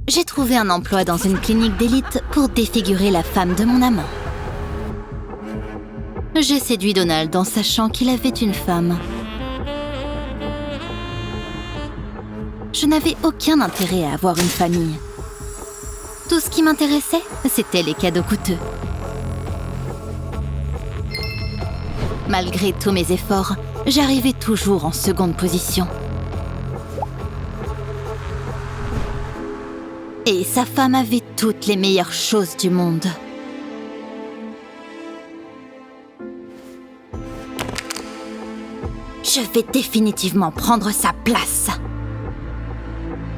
J'ai trouvé un emploi dans une clinique d'élite pour défigurer la femme de mon amant. J'ai séduit Donald en sachant qu'il avait une femme. Je n'avais aucun intérêt à avoir une famille. Tout ce qui m'intéressait, c'était les cadeaux coûteux. Malgré tous mes efforts, j'arrivais toujours en seconde position. Et sa femme avait toutes les meilleures choses du monde. Je vais définitivement prendre sa place.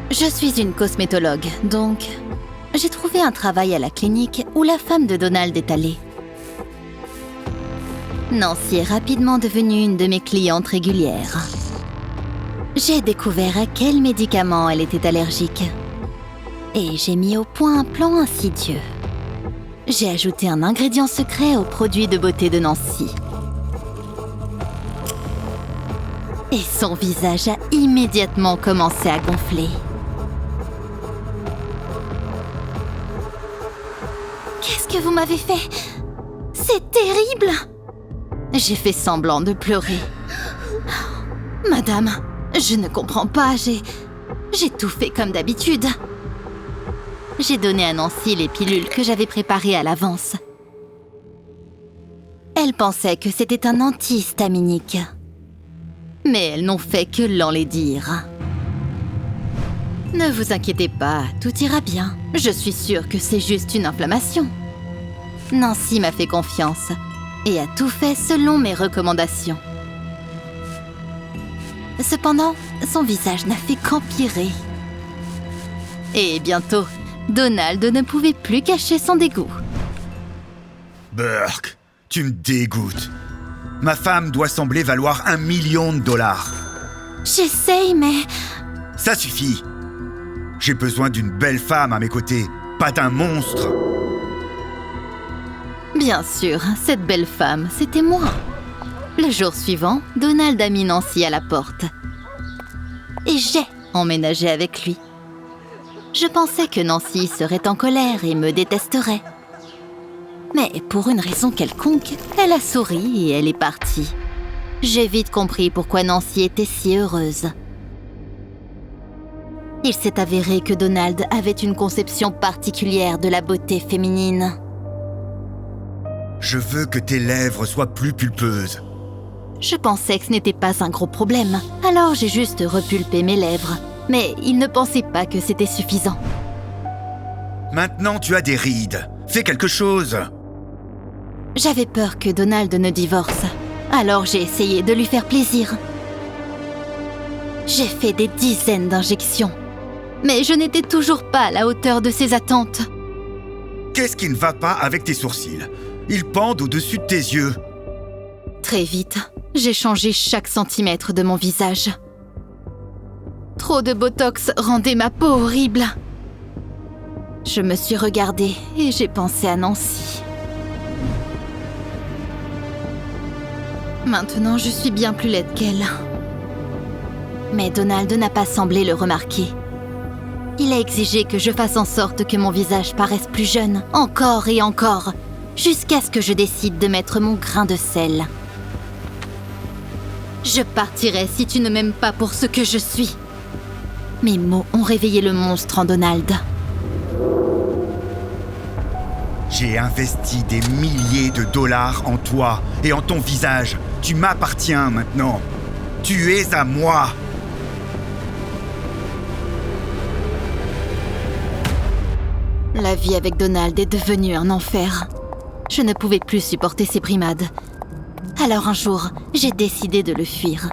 Je suis une cosmétologue, donc j'ai trouvé un travail à la clinique où la femme de Donald est allée. Nancy est rapidement devenue une de mes clientes régulières. J'ai découvert à quel médicament elle était allergique. Et j'ai mis au point un plan insidieux. J'ai ajouté un ingrédient secret au produit de beauté de Nancy. Et son visage a immédiatement commencé à gonfler. Qu'est-ce que vous m'avez fait? C'est terrible! J'ai fait semblant de pleurer. Madame, je ne comprends pas, j'ai tout fait comme d'habitude. J'ai donné à Nancy les pilules que j'avais préparées à l'avance. Elle pensait que c'était un antihistaminique. Mais elles n'ont fait que l'enlaidir. Ne vous inquiétez pas, tout ira bien. Je suis sûre que c'est juste une inflammation. Nancy m'a fait confiance et a tout fait selon mes recommandations. Cependant, son visage n'a fait qu'empirer. Et bientôt, Donald ne pouvait plus cacher son dégoût. Burke, tu me dégoûtes. Ma femme doit sembler valoir $1 million. J'essaye, mais... Ça suffit. J'ai besoin d'une belle femme à mes côtés, pas d'un monstre. Bien sûr, cette belle femme, c'était moi. Le jour suivant, Donald a mis Nancy à la porte. Et j'ai emménagé avec lui. Je pensais que Nancy serait en colère et me détesterait. Mais pour une raison quelconque, elle a souri et elle est partie. J'ai vite compris pourquoi Nancy était si heureuse. Il s'est avéré que Donald avait une conception particulière de la beauté féminine. Je veux que tes lèvres soient plus pulpeuses. Je pensais que ce n'était pas un gros problème, alors j'ai juste repulpé mes lèvres. Mais il ne pensait pas que c'était suffisant. Maintenant, tu as des rides. Fais quelque chose. J'avais peur que Donald ne divorce. Alors j'ai essayé de lui faire plaisir. J'ai fait des dizaines d'injections. Mais je n'étais toujours pas à la hauteur de ses attentes. Qu'est-ce qui ne va pas avec tes sourcils? Ils pendent au-dessus de tes yeux. Très vite, j'ai changé chaque centimètre de mon visage. Trop de botox rendait ma peau horrible. Je me suis regardée et j'ai pensé à Nancy. Maintenant, je suis bien plus laide qu'elle. Mais Donald n'a pas semblé le remarquer. Il a exigé que je fasse en sorte que mon visage paraisse plus jeune, encore et encore, jusqu'à ce que je décide de mettre mon grain de sel. Je partirai si tu ne m'aimes pas pour ce que je suis. Mes mots ont réveillé le monstre en Donald. J'ai investi des milliers de dollars en toi et en ton visage. Tu m'appartiens maintenant. Tu es à moi. La vie avec Donald est devenue un enfer. Je ne pouvais plus supporter ses brimades. Alors un jour, j'ai décidé de le fuir.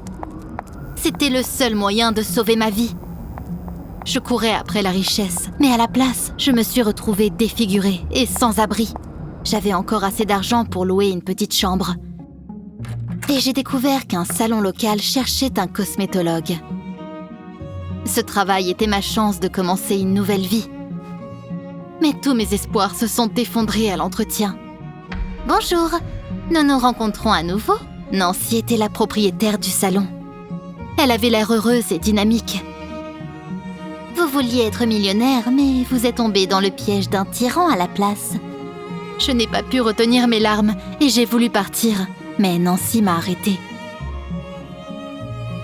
C'était le seul moyen de sauver ma vie. Je courais après la richesse, mais à la place, je me suis retrouvée défigurée et sans abri. J'avais encore assez d'argent pour louer une petite chambre. Et j'ai découvert qu'un salon local cherchait un cosmétologue. Ce travail était ma chance de commencer une nouvelle vie. Mais tous mes espoirs se sont effondrés à l'entretien. Bonjour, nous nous rencontrons à nouveau. Nancy était la propriétaire du salon. Elle avait l'air heureuse et dynamique. Vous vouliez être millionnaire, mais vous êtes tombé dans le piège d'un tyran à la place. Je n'ai pas pu retenir mes larmes et j'ai voulu partir, mais Nancy m'a arrêtée.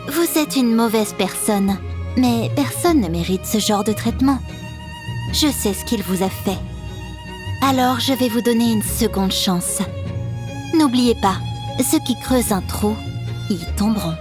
Vous êtes une mauvaise personne, mais personne ne mérite ce genre de traitement. Je sais ce qu'il vous a fait. Alors je vais vous donner une seconde chance. N'oubliez pas, ceux qui creusent un trou y tomberont.